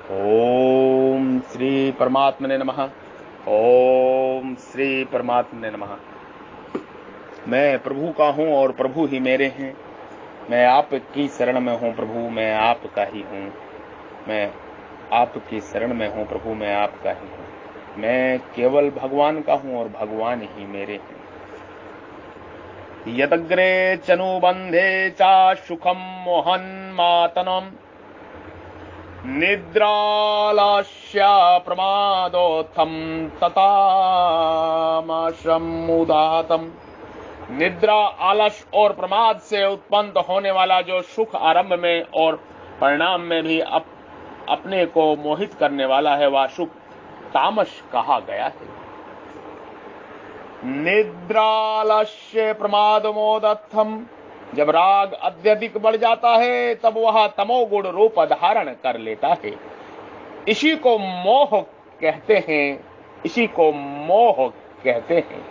ओम श्री परमात्मने नमः। ओम श्री परमात्मने नमः। मैं प्रभु का हूँ और प्रभु ही मेरे हैं। मैं आपकी शरण में हूँ प्रभु, मैं आपका ही हूँ। मैं आपकी शरण में हूँ प्रभु, मैं आपका ही हूँ। मैं केवल भगवान का हूँ और भगवान ही मेरे हैं। यदग्रे चनुबंधे चा सुखम मोहन मातनम निद्रालस्य प्रमादोत्थम ततामशमुदातम। निद्रा, आलस और प्रमाद से उत्पन्न होने वाला जो सुख आरंभ में और परिणाम में भी अपने को मोहित करने वाला है, वह सुख तामस कहा गया है। निद्रालस्य प्रमादमोदत्थम। जब राग अत्यधिक बढ़ जाता है तब वह तमोगुण रूप धारण कर लेता है। इसी को मोह कहते हैं, इसी को मोह कहते हैं।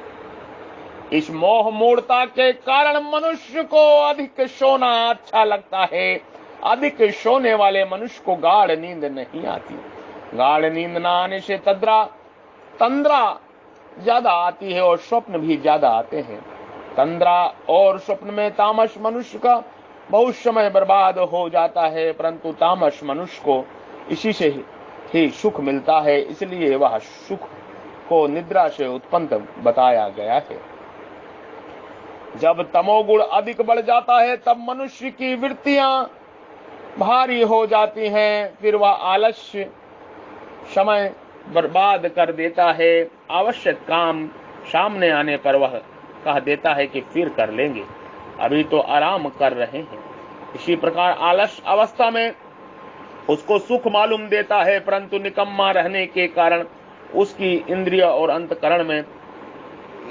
इस मोह मूढ़ता के कारण मनुष्य को अधिक सोना अच्छा लगता है। अधिक सोने वाले मनुष्य को गाढ़ नींद नहीं आती। गाढ़ नींद न आने से तंद्रा ज्यादा आती है और स्वप्न भी ज्यादा आते हैं। तंद्रा और स्वप्न में तामस मनुष्य का बहुत समय बर्बाद हो जाता है, परंतु तामस मनुष्य को इसी से ही सुख मिलता है। इसलिए वह सुख को निद्रा से उत्पन्न बताया गया है। जब तमोगुण अधिक बढ़ जाता है तब मनुष्य की वृत्तियां भारी हो जाती हैं। फिर वह आलस्य समय बर्बाद कर देता है। आवश्यक काम सामने आने पर वह कह देता है कि फिर कर लेंगे, अभी तो आराम कर रहे हैं। इसी प्रकार आलस अवस्था में उसको सुख मालूम देता है, परंतु निकम्मा रहने के कारण उसकी इंद्रिय और अंतकरण में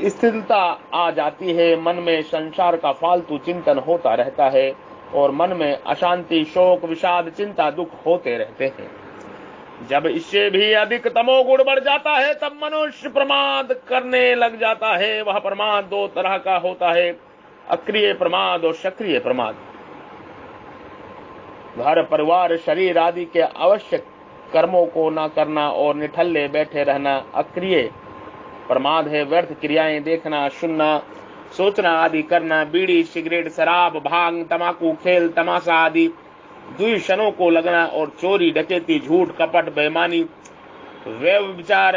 स्थिरता आ जाती है। मन में संसार का फालतू चिंतन होता रहता है और मन में अशांति, शोक, विषाद, चिंता, दुख होते रहते हैं। जब इससे भी अधिक तमोगुण बढ़ जाता है तब मनुष्य प्रमाद करने लग जाता है। वह प्रमाद दो तरह का होता है, अक्रिय प्रमाद और सक्रिय प्रमाद। घर, परिवार, शरीर आदि के आवश्यक कर्मों को न करना और निठल्ले बैठे रहना अक्रिय प्रमाद है। व्यर्थ क्रियाएं देखना, सुनना, सोचना आदि करना, बीड़ी, सिगरेट, शराब, भांग, तमाकू, खेल तमाशा आदि दुष्टों को लगना और चोरी, डकैती, झूठ, कपट, बेईमानी, व्यभिचार,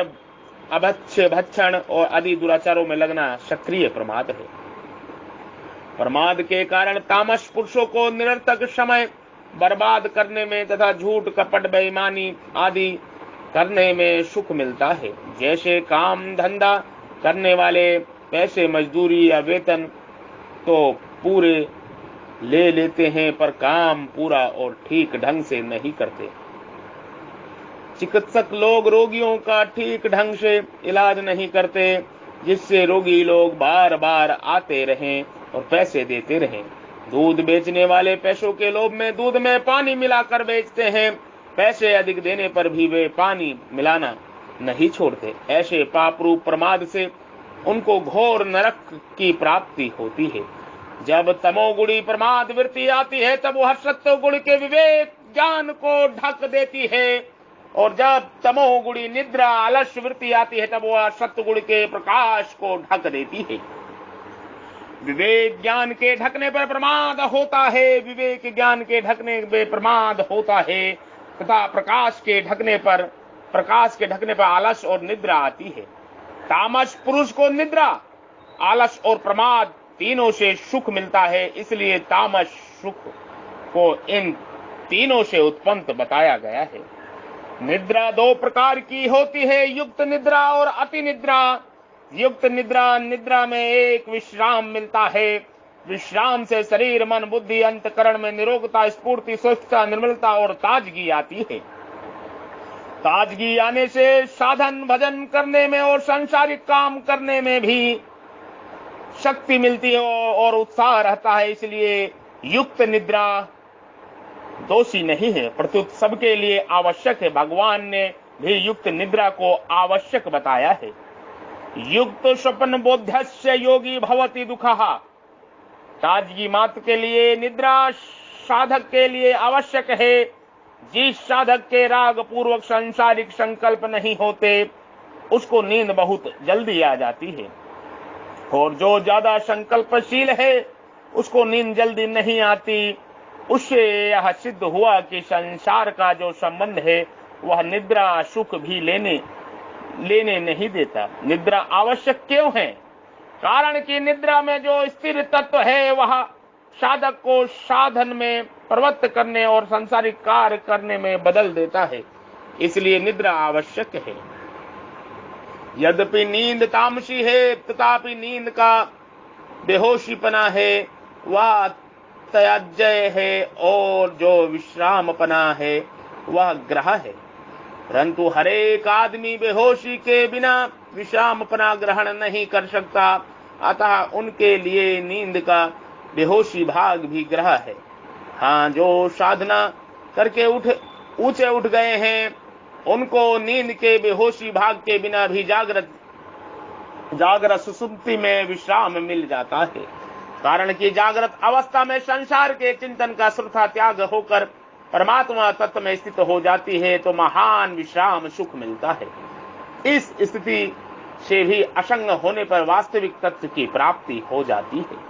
अभक्ष्य, भक्षण और आदि दुराचारों में लगना सक्रिय प्रमाद है। प्रमाद के कारण तामस पुरुषों को निरर्थक समय बर्बाद करने में तथा झूठ, कपट, बेईमानी आदि करने में सुख मिलता है। जैसे काम धंधा करने वाले पैसे, मजदूरी या वेतन तो पूरे ले लेते हैं, पर काम पूरा और ठीक ढंग से नहीं करते। चिकित्सक लोग रोगियों का ठीक ढंग से इलाज नहीं करते, जिससे रोगी लोग बार बार आते रहें और पैसे देते रहें। दूध बेचने वाले पैसों के लोभ में दूध में पानी मिलाकर बेचते हैं। पैसे अधिक देने पर भी वे पानी मिलाना नहीं छोड़ते। ऐसे पाप रूप प्रमाद से उनको घोर नरक की प्राप्ति होती है। जब तमोगुणी प्रमाद वृत्ति आती है तब वह सत्वगुण के विवेक ज्ञान को ढक देती है, और जब तमोगुणी निद्रा आलस्य वृत्ति आती है तब वह सत्वगुण के प्रकाश को ढक देती है। विवेक ज्ञान के ढकने पर प्रमाद होता है, विवेक ज्ञान के ढकने पर प्रमाद होता है, तथा प्रकाश के ढकने पर आलस और निद्रा आती है। तामस पुरुष को निद्रा, आलस और प्रमाद तीनों से सुख मिलता है। इसलिए तामस सुख को इन तीनों से उत्पन्न बताया गया है। निद्रा दो प्रकार की होती है, युक्त निद्रा और अति निद्रा। युक्त निद्रा में एक विश्राम मिलता है। विश्राम से शरीर, मन, बुद्धि, अंतकरण में निरोगता, स्फूर्ति, स्वच्छता, निर्मलता और ताजगी आती है। ताजगी आने से साधन भजन करने में और सांसारिक काम करने में भी शक्ति मिलती है और उत्साह रहता है। इसलिए युक्त निद्रा दोषी नहीं है, प्रत्युत सबके लिए आवश्यक है। भगवान ने भी युक्त निद्रा को आवश्यक बताया है। युक्त स्वप्न बोध्यस्य योगी भवति दुःखः। ताजगी मात्र के लिए निद्रा साधक के लिए आवश्यक है। जिस साधक के राग पूर्वक सांसारिक संकल्प नहीं होते उसको नींद बहुत जल्दी आ जाती है, और जो ज्यादा संकल्पशील है उसको नींद जल्दी नहीं आती। उससे यह सिद्ध हुआ कि संसार का जो संबंध है वह निद्रा सुख भी लेने नहीं देता। निद्रा आवश्यक क्यों है? कारण कि निद्रा में जो स्थिर तत्व है वह साधक को साधन में प्रवृत्त करने और सांसारिक कार्य करने में बदल देता है, इसलिए निद्रा आवश्यक है। यद्यपि नींद तामसी है तथापि नींद का बेहोशीपना है वह त्याज्य है, और जो विश्रामपना है वह ग्रह है। परंतु हर एक आदमी बेहोशी के बिना विश्रामपना ग्रहण नहीं कर सकता, अतः उनके लिए नींद का बेहोशी भाग भी ग्रह है। हाँ, जो साधना करके ऊंचे उठ गए हैं उनको नींद के बेहोशी भाग के बिना भी जागृत सुसुप्ति में विश्राम मिल जाता है। कारण कि जागृत अवस्था में संसार के चिंतन का श्रुता त्याग होकर परमात्मा तत्व में स्थित हो जाती है तो महान विश्राम सुख मिलता है। इस स्थिति से भी असंग होने पर वास्तविक तत्व की प्राप्ति हो जाती है।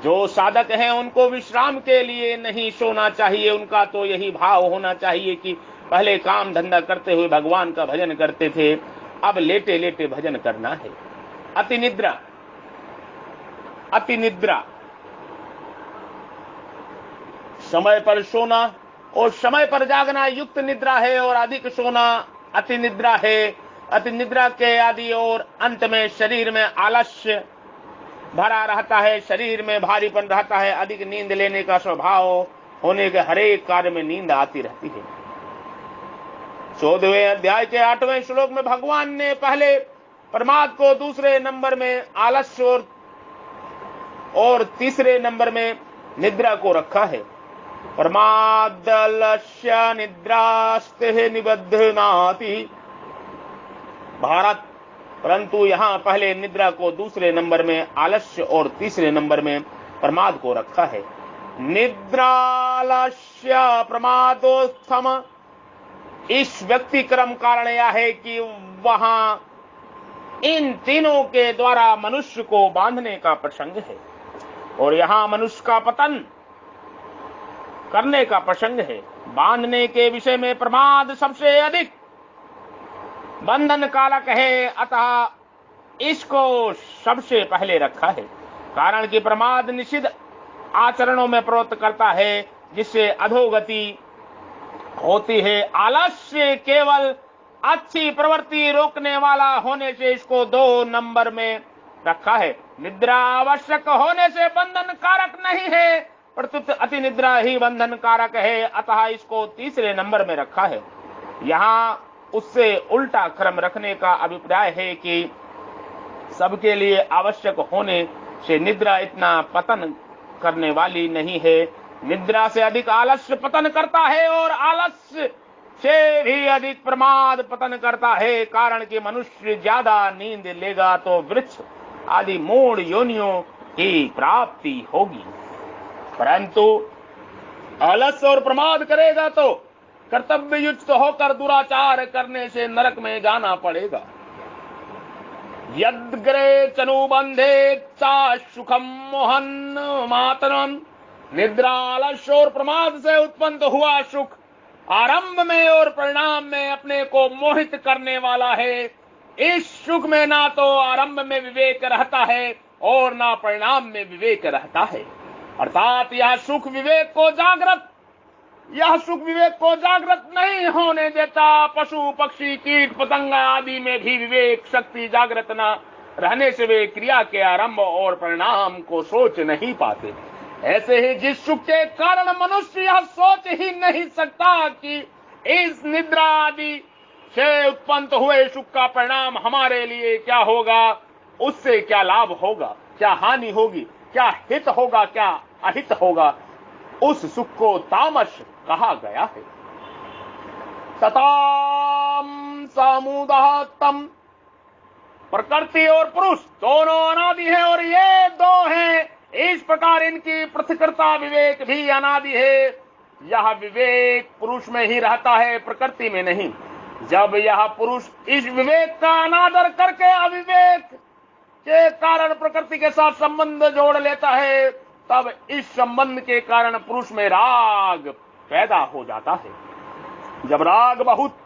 जो साधक हैं उनको विश्राम के लिए नहीं सोना चाहिए, उनका तो यही भाव होना चाहिए कि पहले काम धंधा करते हुए भगवान का भजन करते थे, अब लेटे लेटे भजन करना है। अति निद्रा समय पर सोना और समय पर जागना युक्त निद्रा है, और अधिक सोना अति निद्रा है। अति निद्रा के आदि और अंत में शरीर में आलस्य भरा रहता है, शरीर में भारीपन रहता है। अधिक नींद लेने का स्वभाव होने के हरेक कार्य में नींद आती रहती है। 14वें अध्याय के 8वें श्लोक में भगवान ने पहले प्रमाद को, दूसरे नंबर में आलस्य और तीसरे नंबर में निद्रा को रखा है। प्रमादलस्य निद्रास्ते निबद्धनाति भारत। परंतु यहाँ पहले निद्रा को, दूसरे नंबर में आलस्य और तीसरे नंबर में प्रमाद को रखा है। निद्रालस्य प्रमादोत्थम, इस व्यक्ति क्रम कारण यह है कि वहां इन तीनों के द्वारा मनुष्य को बांधने का प्रसंग है, और यहाँ मनुष्य का पतन करने का प्रसंग है। बांधने के विषय में प्रमाद सबसे अधिक बंधन कारक है, अतः इसको सबसे पहले रखा है। कारण कि प्रमाद निषिद्ध आचरणों में प्रवृत्त करता है जिससे अधोगति होती है। आलस्य केवल अच्छी प्रवृत्ति रोकने वाला होने से इसको 2 नंबर में रखा है। निद्रा आवश्यक होने से बंधन कारक नहीं है, प्रत्युत अति निद्रा ही बंधन कारक है, अतः इसको तीसरे नंबर में रखा है। यहाँ उससे उल्टा क्रम रखने का अभिप्राय है कि सबके लिए आवश्यक होने से निद्रा इतना पतन करने वाली नहीं है। निद्रा से अधिक आलस्य पतन करता है, और आलस्य से भी अधिक प्रमाद पतन करता है। कारण कि मनुष्य ज्यादा नींद लेगा तो वृक्ष आदि मूढ़ योनियों की प्राप्ति होगी, परंतु आलस्य और प्रमाद करेगा तो कर्तव्य युक्त होकर दुराचार करने से नरक में जाना पड़ेगा। यद्ग्रे चनुबंधे चा सुखम मोहन मातरम, निद्रा आलस्य और प्रमाद से उत्पन्न हुआ सुख आरंभ में और परिणाम में अपने को मोहित करने वाला है। इस सुख में ना तो आरंभ में विवेक रहता है और ना परिणाम में विवेक रहता है, अर्थात यह सुख विवेक को जागृत नहीं होने देता। पशु पक्षी कीट पतंग आदि में भी विवेक शक्ति जागृत न रहने से वे क्रिया के आरंभ और परिणाम को सोच नहीं पाते। ऐसे ही जिस सुख के कारण मनुष्य यह सोच ही नहीं सकता कि इस निद्रा आदि से उत्पन्न हुए सुख का परिणाम हमारे लिए क्या होगा, उससे क्या लाभ होगा, क्या हानि होगी, क्या हित होगा, क्या अहित होगा, उस सुख को तामस कहा गया है। तताम समुदातम, प्रकृति और पुरुष दोनों अनादि है और ये दो हैं, इस प्रकार इनकी पृथकता विवेक भी अनादि है। यह विवेक पुरुष में ही रहता है, प्रकृति में नहीं। जब यह पुरुष इस विवेक का अनादर करके अविवेक के कारण प्रकृति के साथ संबंध जोड़ लेता है, तब इस संबंध के कारण पुरुष में राग पैदा हो जाता है। जब राग बहुत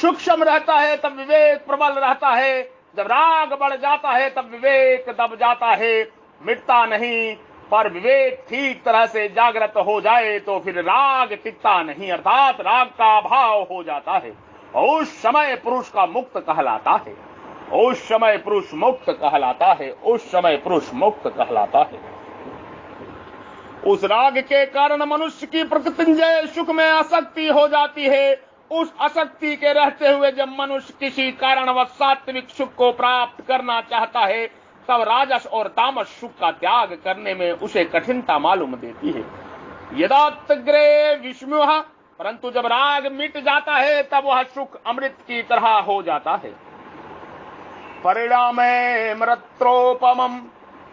सूक्ष्म रहता है तब विवेक प्रबल रहता है। जब राग बढ़ जाता है तब विवेक दब जाता है, मिटता नहीं। पर विवेक ठीक तरह से जागृत हो जाए तो फिर राग टिकता नहीं, अर्थात राग का अभाव हो जाता है। और उस समय पुरुष का मुक्त कहलाता है। उस समय पुरुष मुक्त कहलाता है। उस समय पुरुष मुक्त कहलाता है। उस राग के कारण मनुष्य की प्रकृतिंजय सुख में आसक्ति हो जाती है। उस आसक्ति के रहते हुए जब मनुष्य किसी कारणवश सात्विक सुख को प्राप्त करना चाहता है, तब राजस और तामस सुख का त्याग करने में उसे कठिनता मालूम देती है। यदाग्रे विष्णुः, परंतु जब राग मिट जाता है तब वह सुख अमृत की तरह हो जाता है। परिणामे मृत्रोपमम्,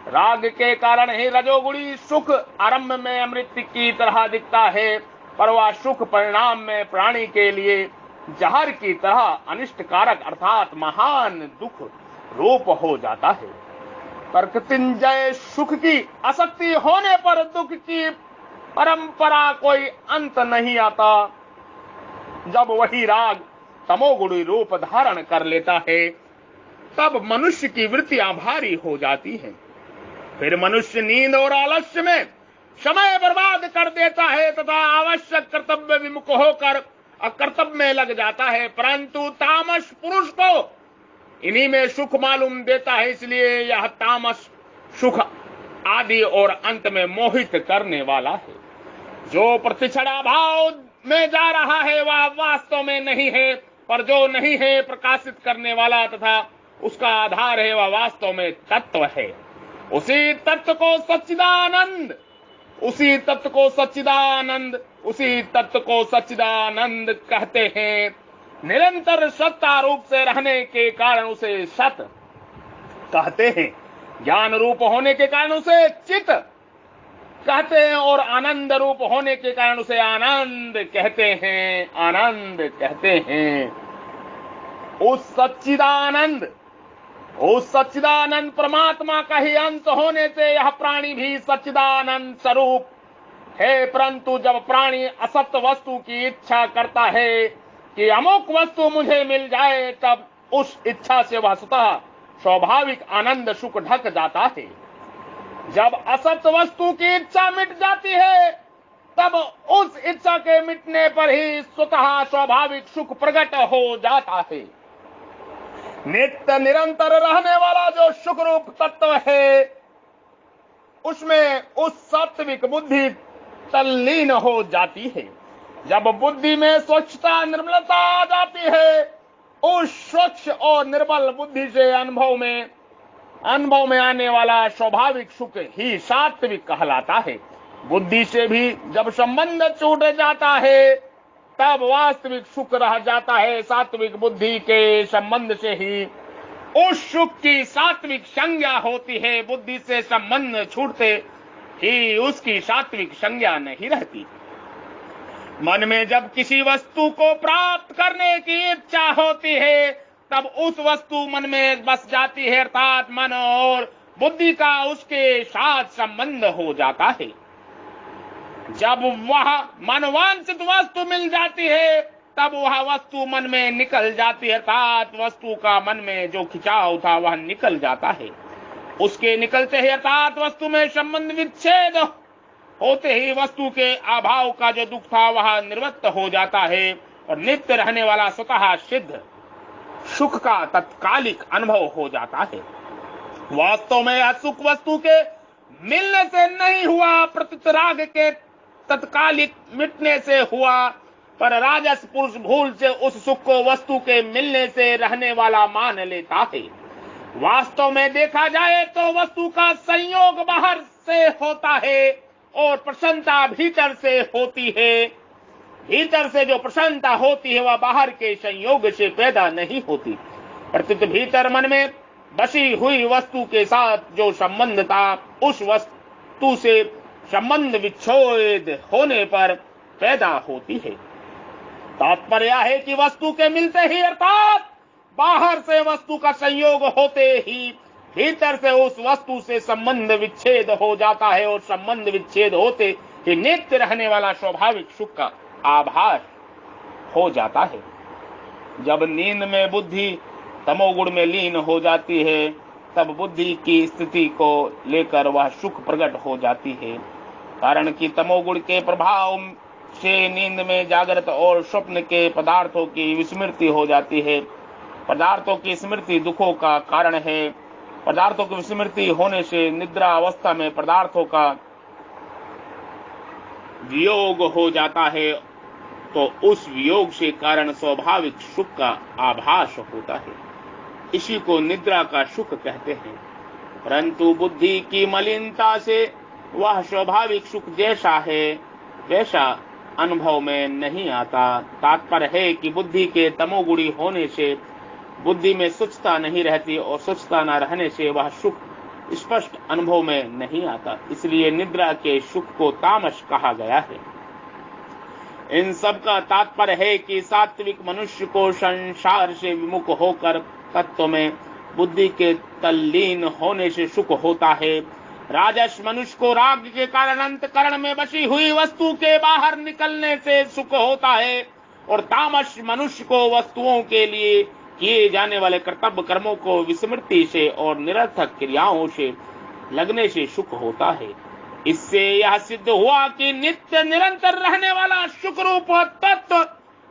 राग के कारण ही रजोगुणी सुख आरंभ में अमृत की तरह दिखता है, पर वह सुख परिणाम में प्राणी के लिए जहर की तरह अनिष्टकारक अर्थात महान दुख रूप हो जाता है। प्रकृतिंजय सुख की आसक्ति होने पर दुख की परंपरा कोई अंत नहीं आता। जब वही राग तमोगुणी रूप धारण कर लेता है तब मनुष्य की वृत्तियां भारी हो जाती हैं। फिर मनुष्य नींद और आलस्य में समय बर्बाद कर देता है तथा आवश्यक कर्तव्य विमुख होकर अकर्तव्य में लग जाता है। परंतु तामस पुरुष को इन्हीं में सुख मालूम देता है, इसलिए यह तामस सुख आदि और अंत में मोहित करने वाला है। जो प्रतिक्षणा भाव में जा रहा है वह वास्तव में नहीं है, पर जो नहीं है प्रकाशित करने वाला तथा उसका आधार है वह वास्तव में तत्व है। उसी तत्व को सच्चिदानंद, उसी तत्व को सच्चिदानंद, उसी तत्व को सच्चिदानंद कहते हैं। निरंतर सत्ता रूप से रहने के कारण उसे सत कहते हैं। ज्ञान रूप होने के कारण उसे चित कहते हैं और आनंद रूप होने के कारण उसे आनंद कहते हैं। आनंद कहते हैं। उस सच्चिदानंद परमात्मा का ही अंत होने से यह प्राणी भी सच्चिदानंद स्वरूप है। परंतु जब प्राणी असत्य वस्तु की इच्छा करता है कि अमुक वस्तु मुझे मिल जाए, तब उस इच्छा से वह स्वतः स्वाभाविक आनंद सुख ढक जाता है। जब असत्य वस्तु की इच्छा मिट जाती है तब उस इच्छा के मिटने पर ही स्वतः स्वाभाविक सुख प्रकट हो जाता है। नित्य निरंतर रहने वाला जो सुख रूप तत्व है उसमें उस सात्विक बुद्धि तल्लीन हो जाती है। जब बुद्धि में स्वच्छता निर्मलता आ जाती है, उस स्वच्छ और निर्मल बुद्धि से अनुभव में आने वाला स्वाभाविक सुख ही सात्विक कहलाता है। बुद्धि से भी जब संबंध छूट जाता है तब वास्तविक सुख रह जाता है। सात्विक बुद्धि के संबंध से ही उस सुख की सात्विक संज्ञा होती है। बुद्धि से संबंध छूटते ही उसकी सात्विक संज्ञा नहीं रहती। मन में जब किसी वस्तु को प्राप्त करने की इच्छा होती है तब उस वस्तु मन में बस जाती है, अर्थात मन और बुद्धि का उसके साथ संबंध हो जाता है। जब वह मनवांछित वस्तु मिल जाती है तब वह वस्तु मन में निकल जाती है, अर्थात वस्तु का मन में जो खिंचाव था वह निकल जाता है। उसके निकलते ही अर्थात वस्तु में संबंध विच्छेद होते ही वस्तु के अभाव का जो दुख था वह निवृत्त हो जाता है और नित्य रहने वाला स्वतः सिद्ध सुख का तत्कालिक अनुभव हो जाता है। वास्तव में यह सुख वस्तु के मिलने से नहीं हुआ, प्रत्युत राग के तत्कालिक मिटने से हुआ। पर राजस पुरुष भूल से उस सुख को वस्तु के मिलने से रहने वाला मान लेता है। वास्तव में देखा जाए तो वस्तु का संयोग बाहर से होता है और प्रसन्नता भीतर से होती है। भीतर से जो प्रसन्नता होती है वह बाहर के संयोग से पैदा नहीं होती। प्रत्युत भीतर मन में बसी हुई वस्तु के साथ जो संबंध था, उस वस्तु से संबंध विच्छेद होने पर पैदा होती है। तात्पर्य है कि वस्तु के मिलते ही अर्थात बाहर से वस्तु का संयोग होते ही भीतर से उस वस्तु से संबंध विच्छेद हो जाता है और संबंध विच्छेद होते ही नित्य रहने वाला स्वाभाविक सुख का आभास हो जाता है। जब नींद में बुद्धि तमोगुण में लीन हो जाती है तब बुद्धि की स्थिति को लेकर वह सुख प्रकट हो जाती है, कारण कि तमोगुण के प्रभाव से नींद में जागृत और स्वप्न के पदार्थों की विस्मृति हो जाती है। पदार्थों की स्मृति दुखों का कारण है। पदार्थों की विस्मृति होने से निद्रा अवस्था में पदार्थों का वियोग हो जाता है, तो उस वियोग से कारण स्वाभाविक सुख का आभास होता है। इसी को निद्रा का सुख कहते हैं। परंतु बुद्धि की मलिनता से वह स्वाभाविक सुख जैसा है वैसा अनुभव में नहीं आता। तात्पर्य है कि बुद्धि के तमोगुणी होने से बुद्धि में स्वच्छता नहीं रहती और स्वच्छता न रहने से वह सुख स्पष्ट अनुभव में नहीं आता। इसलिए निद्रा के सुख को तामस कहा गया है। इन सब का तात्पर्य है कि सात्विक मनुष्य को संसार से विमुख होकर तत्व में बुद्धि के तल्लीन होने से सुख होता है। राजस मनुष्य को राग के कारण अंतकरण में बसी हुई वस्तु के बाहर निकलने से सुख होता है और तामस मनुष्य को वस्तुओं के लिए किए जाने वाले कर्तव्य कर्मों को विस्मृति से और निरर्थक क्रियाओं से लगने से सुख होता है। इससे यह सिद्ध हुआ कि नित्य निरंतर रहने वाला सुख रूप तत्व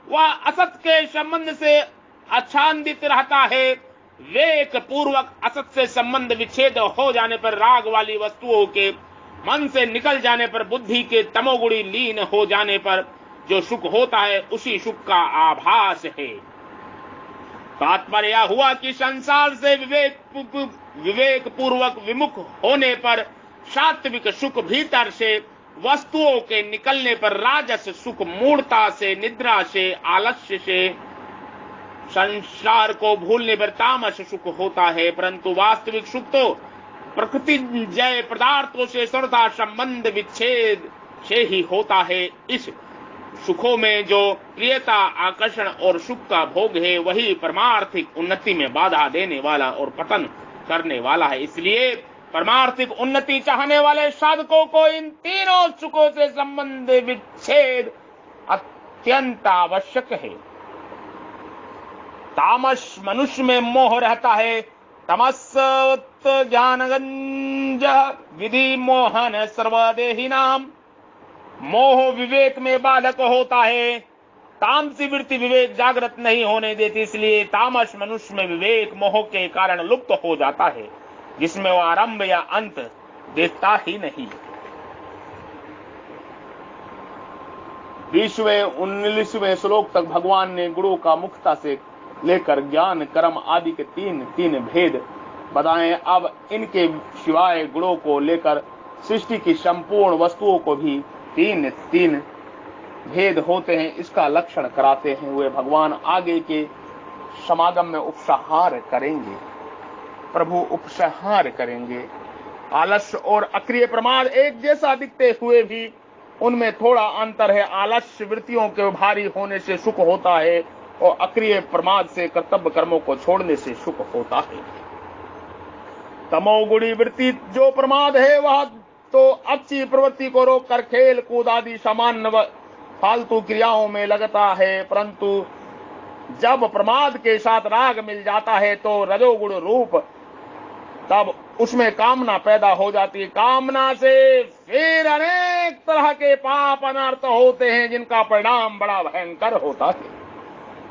वह असत के संबंध से आच्छादित रहता है। विवेक पूर्वक असत से संबंध विच्छेद हो जाने पर राग वाली वस्तुओं के मन से निकल जाने पर बुद्धि के तमोगुणी लीन हो जाने पर जो सुख होता है उसी सुख का आभास है। तात्पर्य हुआ कि संसार से विवेक पूर्वक विमुख होने पर सात्विक सुख भीतर से, वस्तुओं के निकलने पर राजस सुख मूढ़ता से, निद्रा से, आलस्य से, संसार को भूलने पर तामस सुख होता है। परंतु वास्तविक सुख तो प्रकृति जय पदार्थों से सर्वथा संबंध विच्छेद से ही होता है। इस सुखों में जो प्रियता, आकर्षण और सुख का भोग है वही परमार्थिक उन्नति में बाधा देने वाला और पतन करने वाला है। इसलिए परमार्थिक उन्नति चाहने वाले साधकों को इन तीनों सुखों से संबंध विच्छेद अत्यंत आवश्यक है। तामस मनुष्य में मोह रहता है। तमस ज्ञानगंज विधि मोहन सर्वदेही नाम। मोह विवेक में बाधक होता है। तामसी वृत्ति विवेक जागृत नहीं होने देती, इसलिए तामस मनुष्य में विवेक मोह के कारण लुप्त हो जाता है, जिसमें वह आरंभ या अंत देखता ही नहीं। 20वें श्लोक तक भगवान ने गुणों का मुख्यता से लेकर ज्ञान, कर्म आदि के तीन भेद बताए। अब इनके सिवाय गुणों को लेकर सृष्टि की संपूर्ण वस्तुओं को भी तीन भेद होते हैं, इसका लक्षण कराते हैं। वे भगवान आगे के समागम में उपसंहार करेंगे। प्रभु उपसंहार करेंगे। आलस्य और अक्रिय प्रमाद एक जैसा दिखते हुए भी उनमें थोड़ा अंतर है। आलस्य वृत्तियों के भारी होने से सुख होता है और अक्रिय प्रमाद से कर्तव्य कर्मों को छोड़ने से सुख होता है। तमोगुणी वृत्ति जो प्रमाद है वह तो अच्छी प्रवृत्ति को रोककर खेल कूद आदि सामान्य फालतू क्रियाओं में लगता है, परंतु जब प्रमाद के साथ राग मिल जाता है तो रजोगुण रूप तब उसमें कामना पैदा हो जाती है। कामना से फिर अनेक तरह के पाप अनर्थ होते हैं जिनका परिणाम बड़ा भयंकर होता है।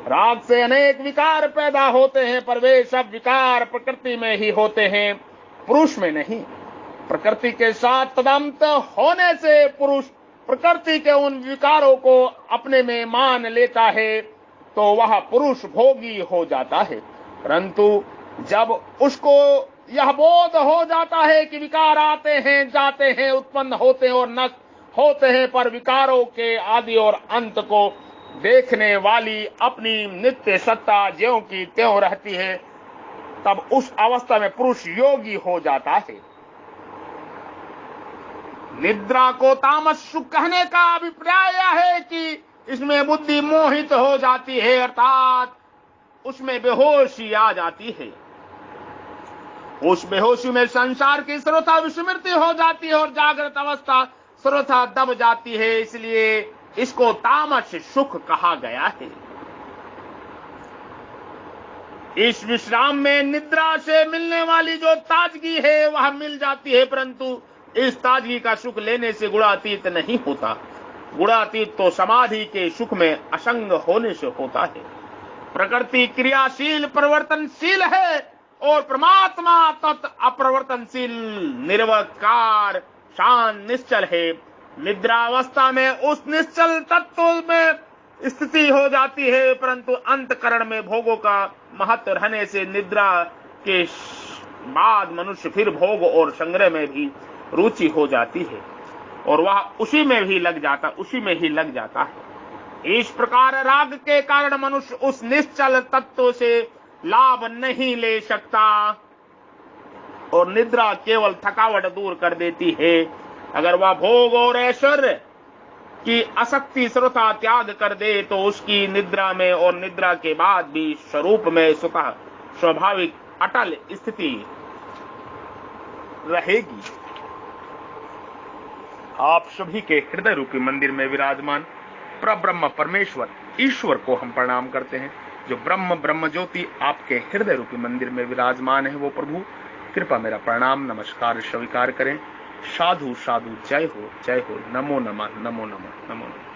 राग से अनेक विकार पैदा होते हैं, पर वे सब विकार प्रकृति में ही होते हैं, पुरुष में नहीं। प्रकृति के साथ तदंत होने से पुरुष प्रकृति के उन विकारों को अपने में मान लेता है तो वह पुरुष भोगी हो जाता है। परंतु जब उसको यह बोध हो जाता है कि विकार आते हैं, जाते हैं, उत्पन्न होते हैं और नष्ट होते हैं, पर विकारों के आदि और अंत को देखने वाली अपनी नित्य सत्ता ज्यों की त्यों रहती है, तब उस अवस्था में पुरुष योगी हो जाता है। निद्रा को तामस सुख कहने का अभिप्राय है कि इसमें बुद्धि मोहित हो जाती है, अर्थात उसमें बेहोशी आ जाती है। उस बेहोशी में संसार की सर्वथा विस्मृति हो जाती है और जागृत अवस्था सर्वथा दब जाती है। इसलिए इसको तामस सुख कहा गया है। इस विश्राम में निद्रा से मिलने वाली जो ताजगी है वह मिल जाती है, परंतु इस ताजगी का सुख लेने से गुणातीत नहीं होता। गुणातीत तो समाधि के सुख में असंग होने से होता है। प्रकृति क्रियाशील परिवर्तनशील है और परमात्मा तत् अपरिवर्तनशील निर्विकार शांत निश्चल है। निद्रावस्था में उस निश्चल तत्व में स्थिति हो जाती है, परंतु अंतकरण में भोगों का महत्व रहने से निद्रा के बाद मनुष्य फिर भोग और संग्रह में भी रुचि हो जाती है और वह उसी में ही लग जाता है। इस प्रकार राग के कारण मनुष्य उस निश्चल तत्व से लाभ नहीं ले सकता और निद्रा केवल थकावट दूर कर देती है। अगर वह भोग और ऐश्वर्य की आसक्ति सर्वथा त्याग कर दे तो उसकी निद्रा में और निद्रा के बाद भी स्वरूप में स्वतः स्वाभाविक अटल स्थिति रहेगी। आप सभी के हृदय रूपी मंदिर में विराजमान परब्रह्म परमेश्वर ईश्वर को हम प्रणाम करते हैं। जो ब्रह्म ज्योति आपके हृदय रूपी मंदिर में विराजमान है, वो प्रभु कृपा मेरा प्रणाम नमस्कार स्वीकार करें। साधु साधु, जय हो, नमो नमः, नमो नमः, नमो नमः।